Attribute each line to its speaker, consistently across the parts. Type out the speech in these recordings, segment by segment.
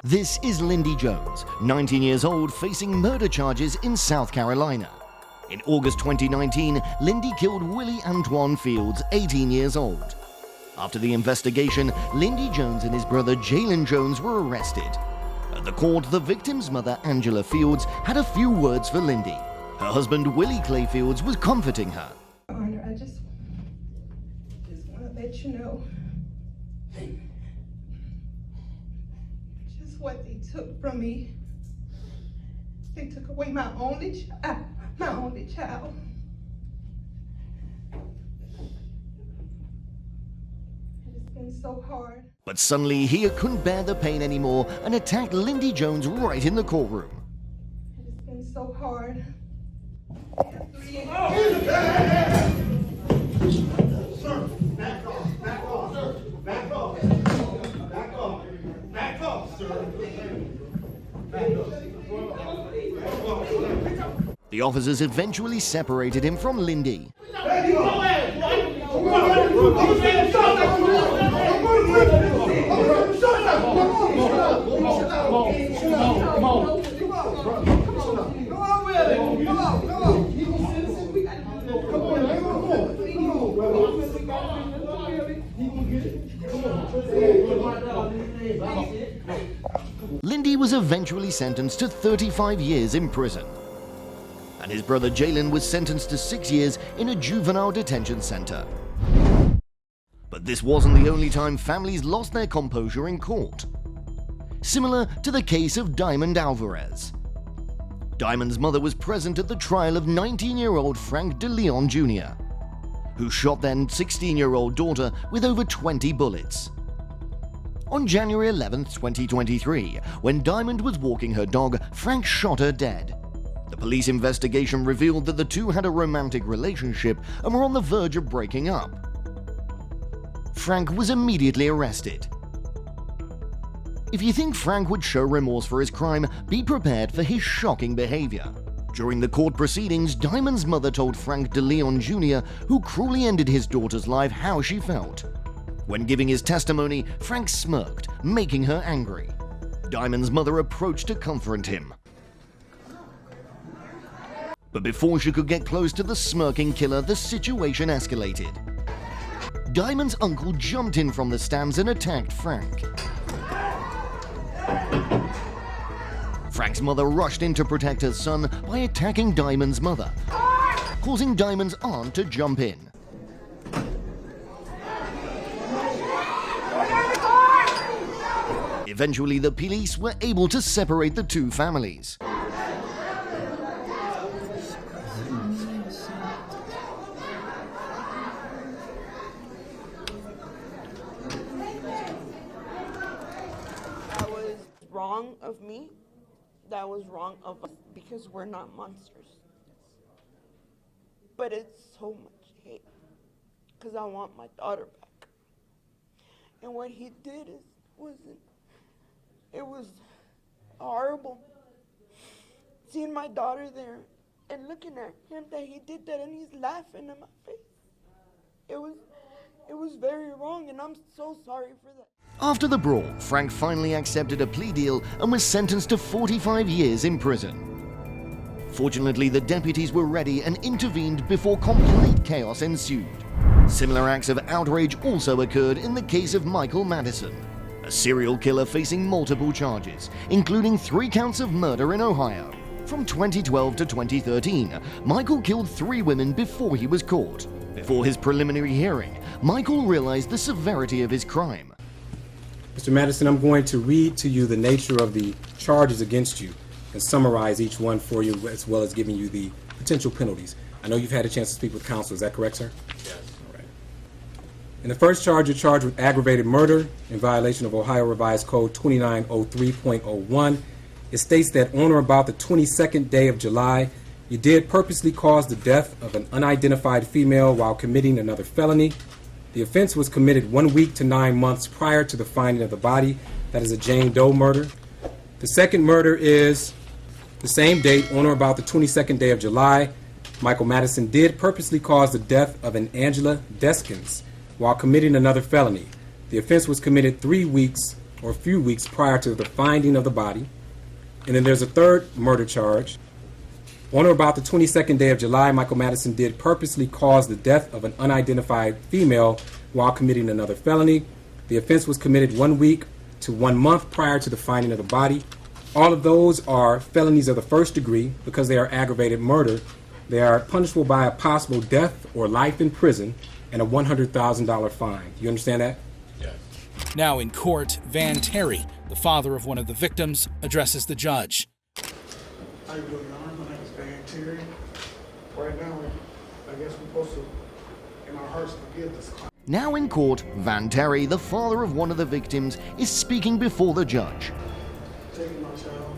Speaker 1: This is Lindy Jones, 19 years old, facing murder charges in South Carolina. In August 2019, Lindy killed Willie Antoine Fields, 18 years old. After the investigation, Lindy Jones and his brother Jalen Jones were arrested. At the court, the victim's mother, Angela Fields, had a few words for Lindy. Her husband, Willie Clay Fields, was comforting her.
Speaker 2: Honor, I just want to let you know just what they took from me. They took away my only child. It's been so hard.
Speaker 1: But suddenly he couldn't bear the pain anymore and attacked Lindy Jones right in the courtroom.
Speaker 2: It's been so hard.
Speaker 3: Sir, back off, back off, sir, back off, back off, back off, sir. Back off.
Speaker 1: The officers eventually separated him from Lindy. Lindy was eventually sentenced to 35 years in prison, and his brother Jalen was sentenced to 6 years in a juvenile detention center. But this wasn't the only time families lost their composure in court. Similar to the case of Diamond Alvarez. Diamond's mother was present at the trial of 19-year-old Frank DeLeon Jr., who shot then 16-year-old daughter with over 20 bullets. On January 11, 2023, when Diamond was walking her dog, Frank shot her dead. The police investigation revealed that the two had a romantic relationship and were on the verge of breaking up. Frank was immediately arrested. If you think Frank would show remorse for his crime, be prepared for his shocking behavior. During the court proceedings, Diamond's mother told Frank DeLeon Jr., who cruelly ended his daughter's life, how she felt. When giving his testimony, Frank smirked, making her angry. Diamond's mother approached to comfort him. But before she could get close to the smirking killer, the situation escalated. Diamond's uncle jumped in from the stands and attacked Frank. Frank's mother rushed in to protect her son by attacking Diamond's mother, causing Diamond's aunt to jump in. Eventually, the police were able to separate the two families.
Speaker 4: That was wrong of me. That was wrong of us because we're not monsters. But it's so much hate because I want my daughter back. And what he did it was horrible. Seeing my daughter there and looking at him that he did that and he's laughing in my face. It was very wrong and I'm so sorry for that.
Speaker 1: After the brawl, Frank finally accepted a plea deal and was sentenced to 45 years in prison. Fortunately, the deputies were ready and intervened before complete chaos ensued. Similar acts of outrage also occurred in the case of Michael Madison, a serial killer facing multiple charges, including 3 counts of murder in Ohio. From 2012 to 2013, Michael killed 3 women before he was caught. Before his preliminary hearing, Michael realized the severity of his crime.
Speaker 5: Mr. Madison, I'm going to read to you the nature of the charges against you and summarize each one for you, as well as giving you the potential penalties. I know you've had a chance to speak with counsel. Is that correct, sir?
Speaker 3: Yes.
Speaker 5: All right. In the first charge, you're charged with aggravated murder in violation of Ohio Revised Code 2903.01. It states that on or about the 22nd day of July, you did purposely cause the death of an unidentified female while committing another felony. The offense was committed 1 week to 9 months prior to the finding of the body. That is a Jane Doe murder. The second murder is the same date, on or about the 22nd day of July. Michael Madison did purposely cause the death of an Angela Deskins while committing another felony. The offense was committed 3 weeks or a few weeks prior to the finding of the body. And then there's a third murder charge. On or about the 22nd day of July, Michael Madison did purposely cause the death of an unidentified female while committing another felony. The offense was committed 1 week to 1 month prior to the finding of the body. All of those are felonies of the first degree because they are aggravated murder. They are punishable by a possible death or life in prison and a $100,000 fine. You understand that?
Speaker 6: Now in court, Van Terry, the father of one of the victims, addresses the judge.
Speaker 3: How you doing, Your Honor? My name is Van Terry. Right now, I guess we're supposed to, in our hearts, forgive this crime.
Speaker 1: Now in court, Van Terry, the father of one of the victims, is speaking before the judge.
Speaker 3: Taking my child.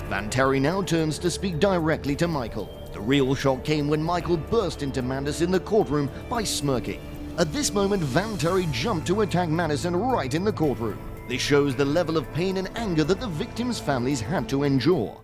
Speaker 1: Van Terry now turns to speak directly to Michael. The real shock came when Michael burst into Madison in the courtroom by smirking. At this moment, Van Terry jumped to attack Madison right in the courtroom. This shows the level of pain and anger that the victims' families had to endure.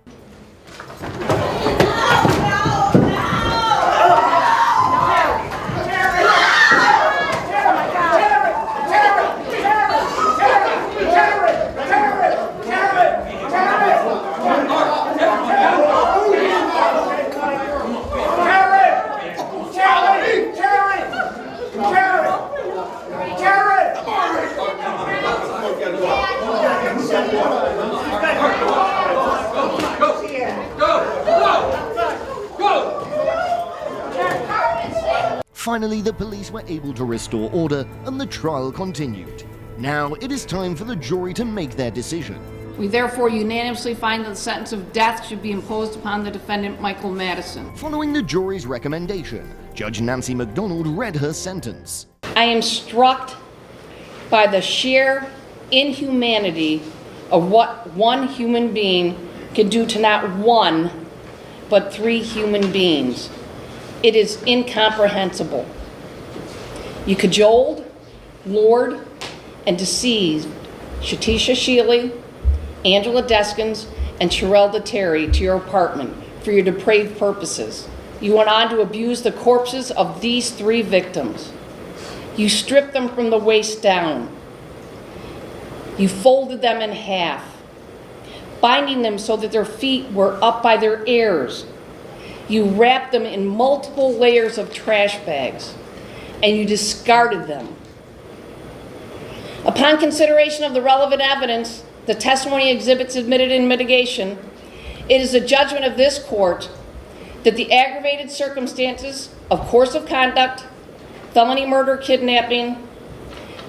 Speaker 1: Finally, the police were able to restore order and the trial continued. Now it is time for the jury to make their decision.
Speaker 7: We therefore unanimously find that the sentence of death should be imposed upon the defendant, Michael Madison.
Speaker 1: Following the jury's recommendation, Judge Nancy McDonald read her sentence.
Speaker 7: I am struck by the sheer inhumanity of what one human being can do to not one, but 3 human beings. It is incomprehensible. You cajoled, lured, and deceived Shatisha Shealy, Angela Deskins, and Sherelda Terry to your apartment for your depraved purposes. You went on to abuse the corpses of these 3 victims. You stripped them from the waist down. You folded them in half, binding them so that their feet were up by their ears. You wrapped them in multiple layers of trash bags, and you discarded them. Upon consideration of the relevant evidence, the testimony exhibits admitted in mitigation, it is the judgment of this court that the aggravated circumstances of course of conduct, felony murder, kidnapping,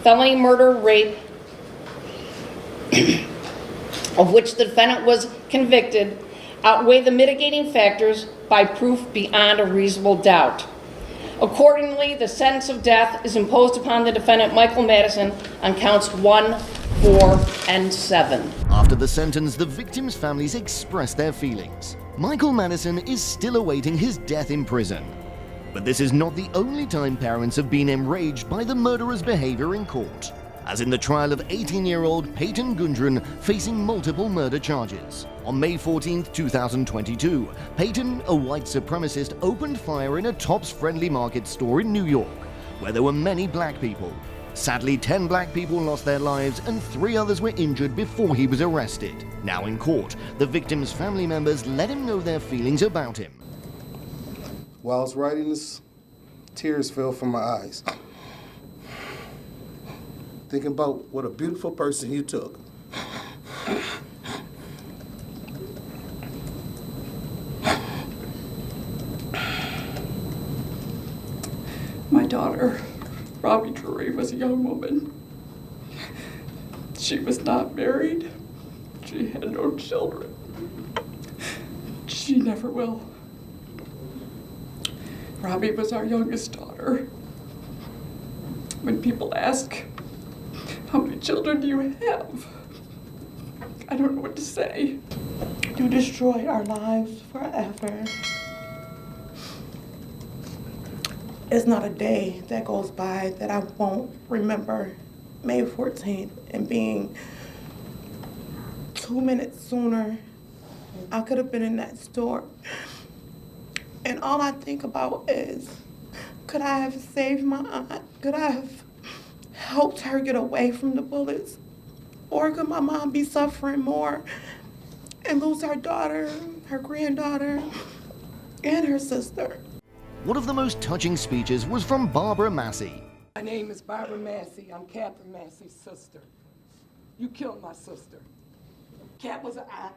Speaker 7: felony murder, rape, of which the defendant was convicted, outweigh the mitigating factors by proof beyond a reasonable doubt. Accordingly, the sentence of death is imposed upon the defendant, Michael Madison, on counts 1, 4, and 7.
Speaker 1: After the sentence, the victims' families expressed their feelings. Michael Madison is still awaiting his death in prison. But this is not the only time parents have been enraged by the murderer's behavior in court, as in the trial of 18-year-old Peyton Gundren facing multiple murder charges. On May 14, 2022, Peyton, a white supremacist, opened fire in a Tops Friendly Market store in New York, where there were many black people. Sadly, 10 black people lost their lives and 3 others were injured before he was arrested. Now in court, the victim's family members let him know their feelings about him.
Speaker 8: While I was writing this, tears fell from my eyes. Thinking about what a beautiful person you took.
Speaker 9: My daughter, Robbie Drury, was a young woman. She was not married. She had no children. She never will. Robbie was our youngest daughter. When people ask, how many children do you have? I don't know what to say.
Speaker 2: You destroyed our lives forever. It's not a day that goes by that I won't remember May 14th and being 2 minutes sooner. I could have been in that store. And all I think about is, could I have saved my aunt? Could I have helped her get away from the bullets? Or could my mom be suffering more and lose her daughter, her granddaughter, and her sister?
Speaker 1: One of the most touching speeches was from Barbara Massey.
Speaker 10: My name is Barbara Massey. I'm Catherine Massey's sister. You killed my sister. Cat was an aunt.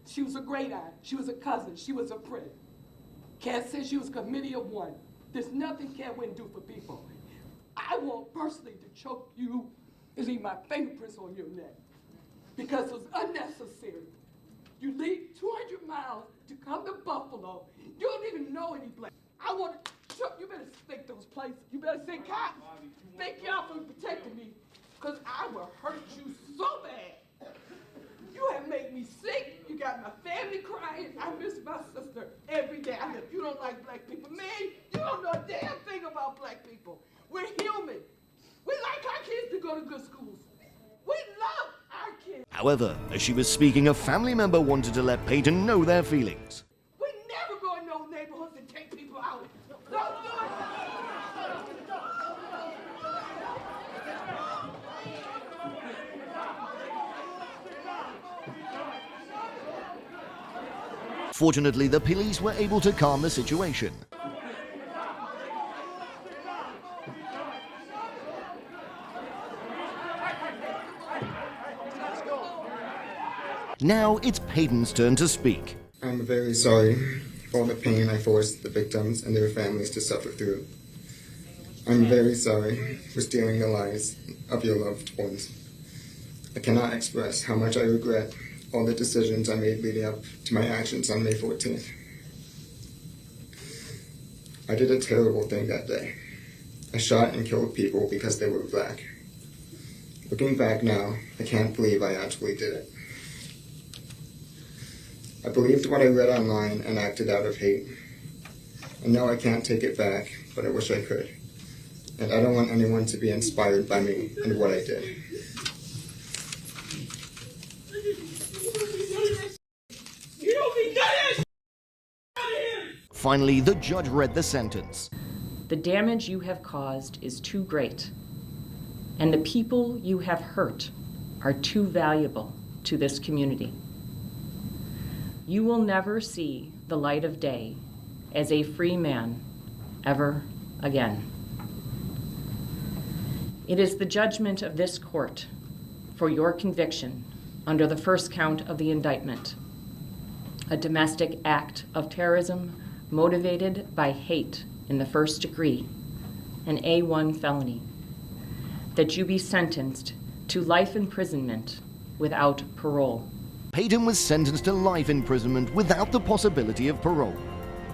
Speaker 10: She was a great aunt. She was a cousin. She was a friend. Cat said she was a committee of one. There's nothing Cat wouldn't do for people. I want personally to choke you and leave my fingerprints on your neck because it was unnecessary. You leave 200 miles to come to Buffalo. You don't even know any black. I want to choke. You better think those places. You better say, Cop, thank y'all for protecting me because I will hurt you so bad. You have made me sick. You got my family crying. I miss my sister every day. I know you don't like black people. Man, you don't know a damn thing about black people. We're human. We like our kids to go to good schools. We love our kids.
Speaker 1: However, as she was speaking, a family member wanted to let Peyton know their feelings.
Speaker 10: We never go in those neighborhoods and take people out. Don't do it.
Speaker 1: Fortunately, the police were able to calm the situation. Now it's Peyton's turn to speak.
Speaker 11: I'm very sorry for all the pain I forced the victims and their families to suffer through. I'm very sorry for stealing the lives of your loved ones. I cannot express how much I regret all the decisions I made leading up to my actions on May 14th. I did a terrible thing that day. I shot and killed people because they were black. Looking back now, I can't believe I actually did it. I believed what I read online and acted out of hate. I know I can't take it back, but I wish I could. And I don't want anyone to be inspired by me and what I did.
Speaker 1: Finally, the judge read the sentence.
Speaker 7: The damage you have caused is too great, and the people you have hurt are too valuable to this community. You will never see the light of day as a free man ever again. It is the judgment of this court for your conviction under the first count of the indictment, a domestic act of terrorism motivated by hate in the first degree, an A1 felony, that you be sentenced to life imprisonment without parole.
Speaker 1: Peyton was sentenced to life imprisonment without the possibility of parole.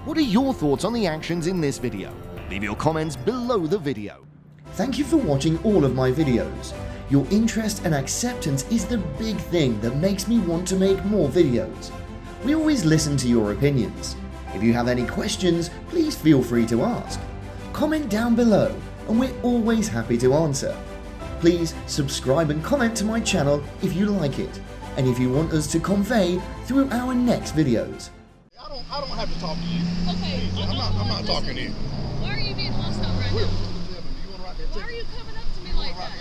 Speaker 1: What are your thoughts on the actions in this video? Leave your comments below the video. Thank you for watching all of my videos. Your interest and acceptance is the big thing that makes me want to make more videos. We always listen to your opinions. If you have any questions, please feel free to ask. Comment down below and we're always happy to answer. Please subscribe and comment to my channel if you like it, and if you want us to convey through our next videos.
Speaker 3: I don't have to talk to you.
Speaker 12: Okay.
Speaker 3: I'm not talking to you.
Speaker 12: Why are you being hostile right now? Why are you coming up to me like that?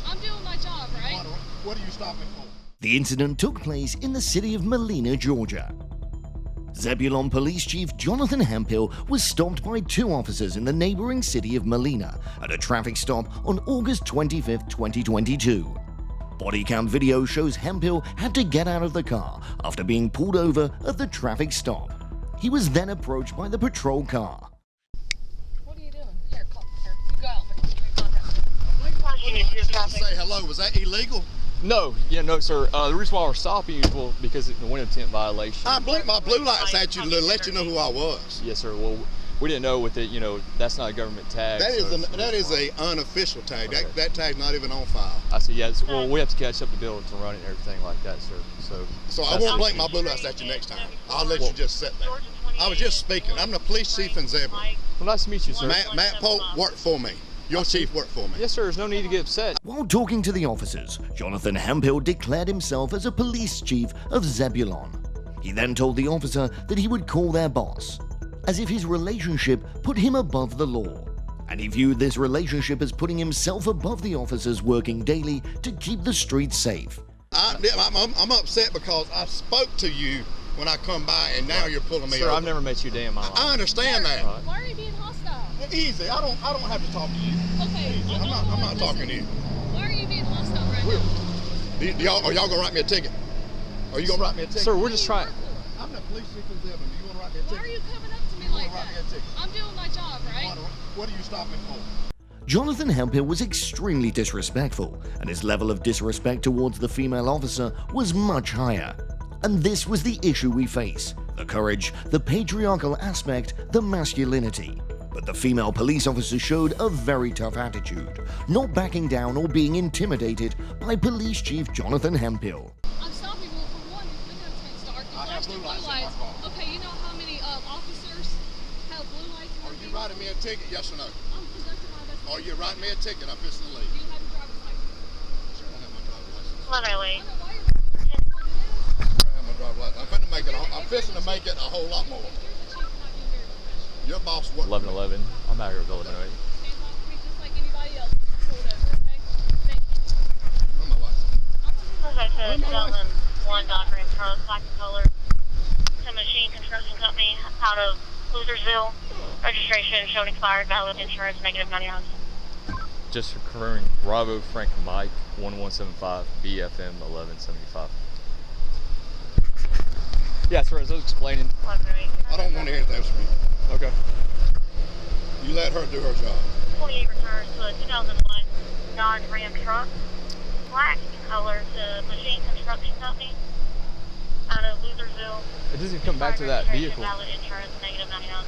Speaker 12: I'm doing my job, right?
Speaker 3: What are you stopping for?
Speaker 1: The incident took place in the city of Molina, Georgia. Zebulon Police Chief Jonathan Hemphill was stopped by two officers in the neighboring city of Molina at a traffic stop on August 25, 2022. Body cam video shows Hemphill had to get out of the car after being pulled over at the traffic stop. He was then approached by the patrol car.
Speaker 12: What are you doing? Here, you go out.
Speaker 3: Say hello. Was that illegal?
Speaker 9: No, no, sir. The reason why we're stopping you is because it's a window tint violation.
Speaker 3: I blinked my blue lights at you to let you know who I was.
Speaker 9: Yes, sir. Well,
Speaker 13: We didn't know with it, that's not a government tag.
Speaker 3: That is a unofficial tag.
Speaker 13: Okay.
Speaker 3: That tag's not even on file.
Speaker 13: I see. Yeah. Well, we have to catch up to be able to run it and everything like that, sir.
Speaker 3: So I won't blink my blue lights at you next time. I'll let you just sit there. I was just speaking. I'm the police chief in Zebra.
Speaker 13: Well, nice to meet you, sir.
Speaker 3: Matt Pope worked for me. Your chief worked for me.
Speaker 13: Yes, sir. There's no need to get upset.
Speaker 1: While talking to the officers, Jonathan Hemphill declared himself as a police chief of Zebulon. He then told the officer that he would call their boss, as if his relationship put him above the law. And he viewed this relationship as putting himself above the officers working daily to keep the streets safe.
Speaker 3: I'm upset because I spoke to you when I come by, and now you're pulling me over.
Speaker 13: Sir, I've never met you a day in my life.
Speaker 3: I understand that.
Speaker 12: Why are you being hostile?
Speaker 3: Easy. I don't have to talk to you.
Speaker 12: Okay.
Speaker 3: Easy. I'm not talking to you.
Speaker 12: Why are you being hostile right now?
Speaker 3: Are y'all gonna write me a ticket? Are you gonna write me a ticket?
Speaker 13: Sir, we're just trying.
Speaker 3: I'm the police chief in Zebulon. Do you want to write me a ticket?
Speaker 12: Why are you coming up to me like that? I'm doing my job, right?
Speaker 3: What are you stopping for?
Speaker 1: Jonathan Hemphill was extremely disrespectful, and his level of disrespect towards the female officer was much higher. And this was the issue we face: the courage, the patriarchal aspect, the masculinity. But the female police officer showed a very tough attitude, not backing down or being intimidated by Police Chief Jonathan Hemphill.
Speaker 12: I'm stopping you for one. Look at it's dark. You flashed your blue lights. Okay, you know how many officers have blue lights?
Speaker 3: Are you writing me a ticket? Yes or no?
Speaker 12: I'm conducting my investigation.
Speaker 3: Are you writing me a ticket? I'm fixing to leave.
Speaker 12: Do you have your driver's license?
Speaker 3: Sure, I have my driver's license.
Speaker 12: Literally.
Speaker 3: I'm fixing to make it a whole lot more. Your boss worked.
Speaker 13: 1111. I'm out here with Illinois.
Speaker 12: Just like anybody else. Whatever, okay? Thank you.
Speaker 3: Where's my license?
Speaker 14: Okay, so 2001 Dodge Ram truck, black color, to Machine Construction Company out of Losersville. Registration showed expired, valid insurance, -99.
Speaker 13: Just confirming. Bravo Frank Mike 1175 BFM 1175. Yeah, sir. As I was explaining.
Speaker 3: I don't want to hear that from you.
Speaker 13: Okay.
Speaker 3: You let her do her job.
Speaker 14: 28 returns to a 2001 Dodge Ram truck, black color, to Machine Construction Company out of Losersville.
Speaker 13: It doesn't come back to that vehicle.
Speaker 14: Valid insurance, -99.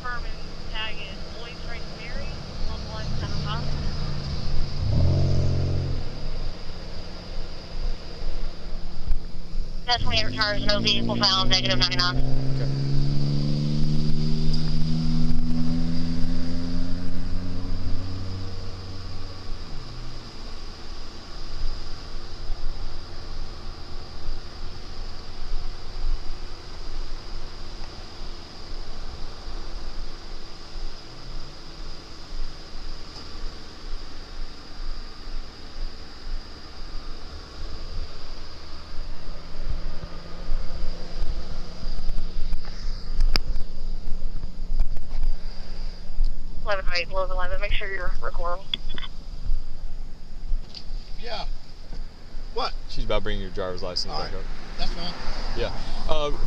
Speaker 14: Confirming tag is Lloyd Frank Mary 1175. That's 28 returns, no vehicle found, -99.
Speaker 13: Okay.
Speaker 14: Below 11, make sure you're recording.
Speaker 3: Yeah. What?
Speaker 13: She's about bringing your driver's license back up.
Speaker 3: That's fine.
Speaker 13: Yeah.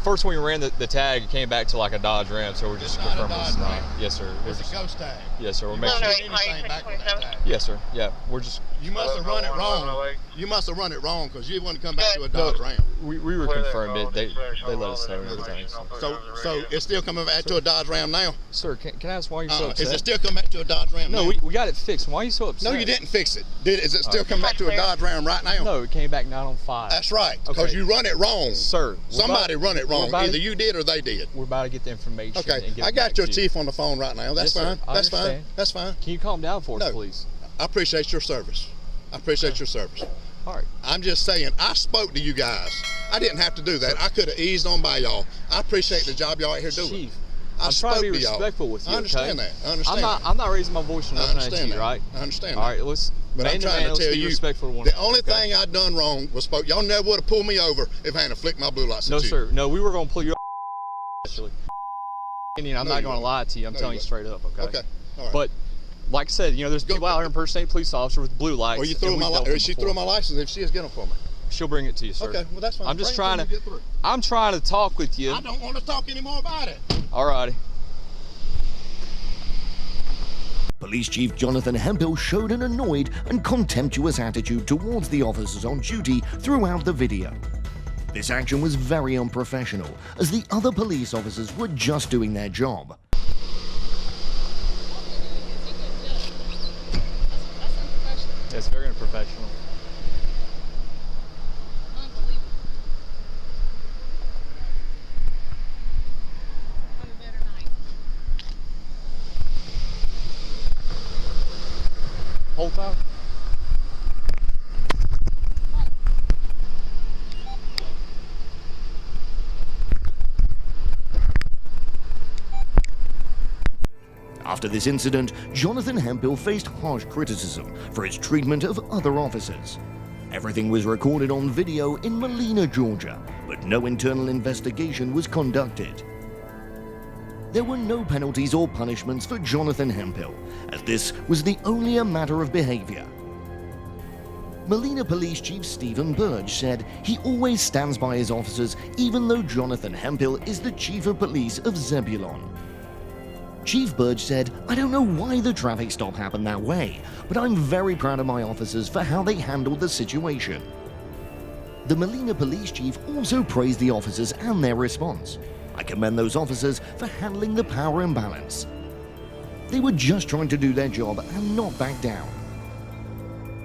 Speaker 13: First, when we ran the tag, it came back to like a Dodge Ram, so we're just confirming it's not. Yes, sir.
Speaker 3: It's a ghost tag.
Speaker 13: Yes, sir. We're
Speaker 3: You
Speaker 13: making
Speaker 3: won't
Speaker 13: sure.
Speaker 3: get anything back with that tag.
Speaker 13: Yes, sir. Yeah, we're just.
Speaker 3: You must have run it wrong. You must have run it wrong because you want to come back to a Dodge Ram.
Speaker 13: We were confirmed it. They let us know and everything.
Speaker 3: So it's still coming back to a Dodge Ram now?
Speaker 13: Sir, can I ask why you're so upset?
Speaker 3: Is it still coming back to a Dodge Ram
Speaker 13: No,
Speaker 3: now?
Speaker 13: we got it fixed. Why are you so upset?
Speaker 3: No, you didn't fix it. Is it still coming back to a Dodge Ram right now?
Speaker 13: No, it came back not on 5.
Speaker 3: That's right, because you run it wrong.
Speaker 13: Sir.
Speaker 3: Somebody run it wrong. Either you did or they did.
Speaker 13: We're about to get the information.
Speaker 3: Okay,
Speaker 13: and get
Speaker 3: I
Speaker 13: it
Speaker 3: got
Speaker 13: back
Speaker 3: your
Speaker 13: to you.
Speaker 3: chief on the phone right now. That's
Speaker 13: Yes,
Speaker 3: fine.
Speaker 13: sir. I
Speaker 3: That's fine.
Speaker 13: understand.
Speaker 3: That's fine.
Speaker 13: Can you calm down for us, please?
Speaker 3: I appreciate your service. I appreciate your service.
Speaker 13: All right.
Speaker 3: I'm just saying, I spoke to you guys. I didn't have to do that. I could have eased on by y'all. I appreciate the job y'all out here doing.
Speaker 13: Chief,
Speaker 3: I
Speaker 13: I'm trying to be
Speaker 3: y'all.
Speaker 13: respectful with you.
Speaker 3: I understand
Speaker 13: okay?
Speaker 3: that. I understand
Speaker 13: I'm not raising my voice or
Speaker 3: I
Speaker 13: nothing at
Speaker 3: understand
Speaker 13: you,
Speaker 3: that.
Speaker 13: right?
Speaker 3: I understand
Speaker 13: All
Speaker 3: that.
Speaker 13: right, let's.
Speaker 3: But I'm trying to tell you,
Speaker 13: respectful to one
Speaker 3: the
Speaker 13: another,
Speaker 3: only
Speaker 13: okay?
Speaker 3: thing I done wrong was spoke. Y'all never would have pulled me over if I hadn't flicked my blue lights
Speaker 13: No,
Speaker 3: at you.
Speaker 13: sir. No, we were going to pull you. Actually, I'm
Speaker 3: No,
Speaker 13: not
Speaker 3: you
Speaker 13: going to lie to you. I'm
Speaker 3: No,
Speaker 13: telling
Speaker 3: you
Speaker 13: you straight up. Okay.
Speaker 3: Okay. All right.
Speaker 13: But like I said, there's people out here impersonating police officers with blue lights.
Speaker 3: Or you
Speaker 13: and
Speaker 3: threw
Speaker 13: we've
Speaker 3: my
Speaker 13: dealt
Speaker 3: or
Speaker 13: with
Speaker 3: she
Speaker 13: them
Speaker 3: threw
Speaker 13: before.
Speaker 3: my license if she is getting them for me.
Speaker 13: She'll bring it to you, sir.
Speaker 3: Okay, well that's fine.
Speaker 13: I'm just
Speaker 3: Bring it
Speaker 13: trying
Speaker 3: till you get through.
Speaker 13: I'm trying to talk with you.
Speaker 3: I don't want to talk anymore about it.
Speaker 13: All righty.
Speaker 1: Police Chief Jonathan Hemphill showed an annoyed and contemptuous attitude towards the officers on duty throughout the video. This action was very unprofessional, as the other police officers were just doing their job.
Speaker 13: It's very unprofessional. Whole time?
Speaker 1: After this incident, Jonathan Hemphill faced harsh criticism for his treatment of other officers. Everything was recorded on video in Molina, Georgia, but no internal investigation was conducted. There were no penalties or punishments for Jonathan Hemphill, as this was only a matter of behavior. Molina Police Chief Stephen Burge said he always stands by his officers even though Jonathan Hemphill is the Chief of Police of Zebulon. Chief Burge said, "I don't know why the traffic stop happened that way, but I'm very proud of my officers for how they handled the situation." The Molina Police Chief also praised the officers and their response. "I commend those officers for handling the power imbalance. They were just trying to do their job and not back down."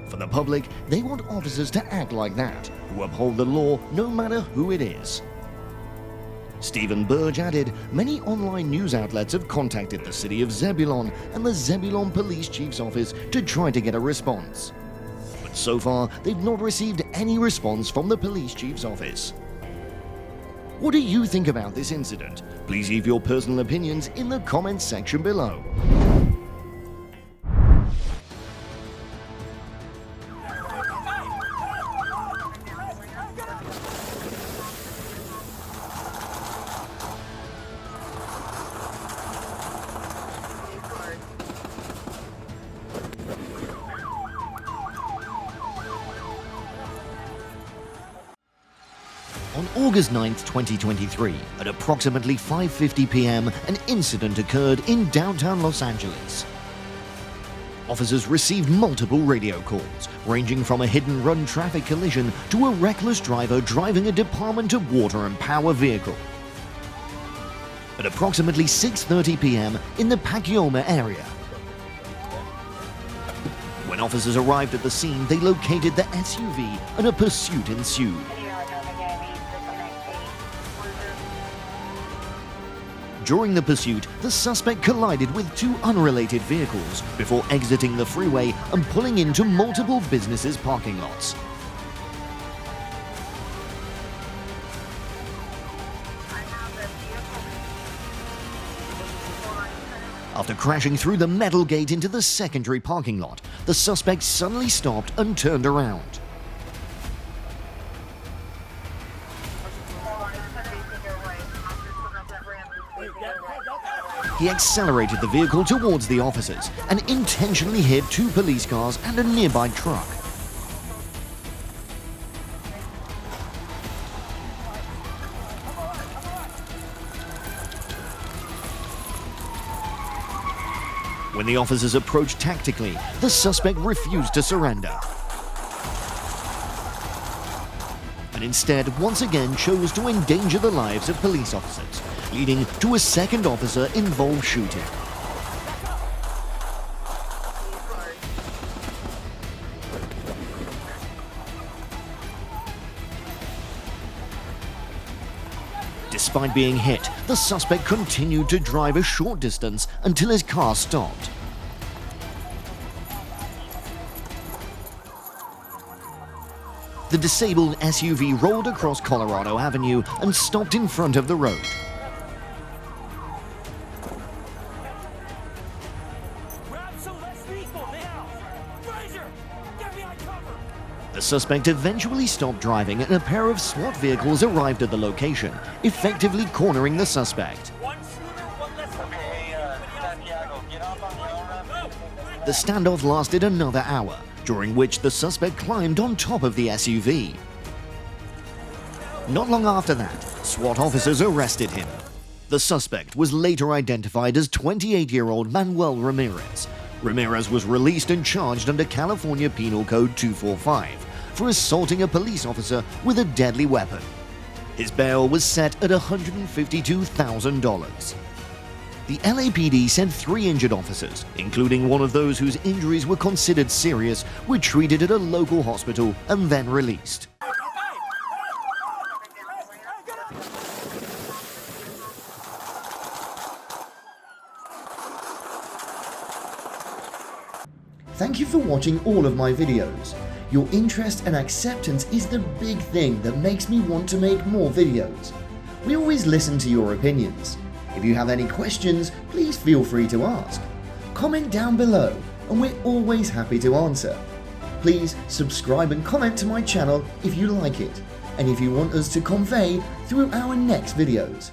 Speaker 1: For the public, they want officers to act like that, who uphold the law no matter who it is. Stephen Burge added, many online news outlets have contacted the city of Zebulon and the Zebulon Police Chief's office to try to get a response. But so far, they've not received any response from the police chief's office. What do you think about this incident? Please leave your personal opinions in the comments section below. On August 9, 2023, at approximately 5:50 p.m., an incident occurred in downtown Los Angeles. Officers received multiple radio calls, ranging from a hit-and-run traffic collision to a reckless driver driving a Department of Water and Power vehicle. At approximately 6:30 p.m. in the Pakioma area, when officers arrived at the scene, they located the SUV and a pursuit ensued. During the pursuit, the suspect collided with two unrelated vehicles before exiting the freeway and pulling into multiple businesses' parking lots. After crashing through the metal gate into the secondary parking lot, the suspect suddenly stopped and turned around. He accelerated the vehicle towards the officers and intentionally hit two police cars and a nearby truck. When the officers approached tactically, the suspect refused to surrender, and instead once again chose to endanger the lives of police officers, leading to a second officer-involved shooting. Despite being hit, the suspect continued to drive a short distance until his car stopped. The disabled SUV rolled across Colorado Avenue and stopped in front of the road. The suspect eventually stopped driving and a pair of SWAT vehicles arrived at the location, effectively cornering the suspect. The standoff lasted another hour, during which the suspect climbed on top of the SUV. Not long after that, SWAT officers arrested him. The suspect was later identified as 28-year-old Manuel Ramirez. Ramirez was released and charged under California Penal Code 245 for assaulting a police officer with a deadly weapon. His bail was set at $152,000. The LAPD said 3 injured officers, including one of those whose injuries were considered serious, were treated at a local hospital and then released. Thank you for watching all of my videos. Your interest and acceptance is the big thing that makes me want to make more videos. We always listen to your opinions. If you have any questions, please feel free to ask. Comment down below and we're always happy to answer. Please subscribe and comment to my channel if you like it and if you want us to convey through our next videos.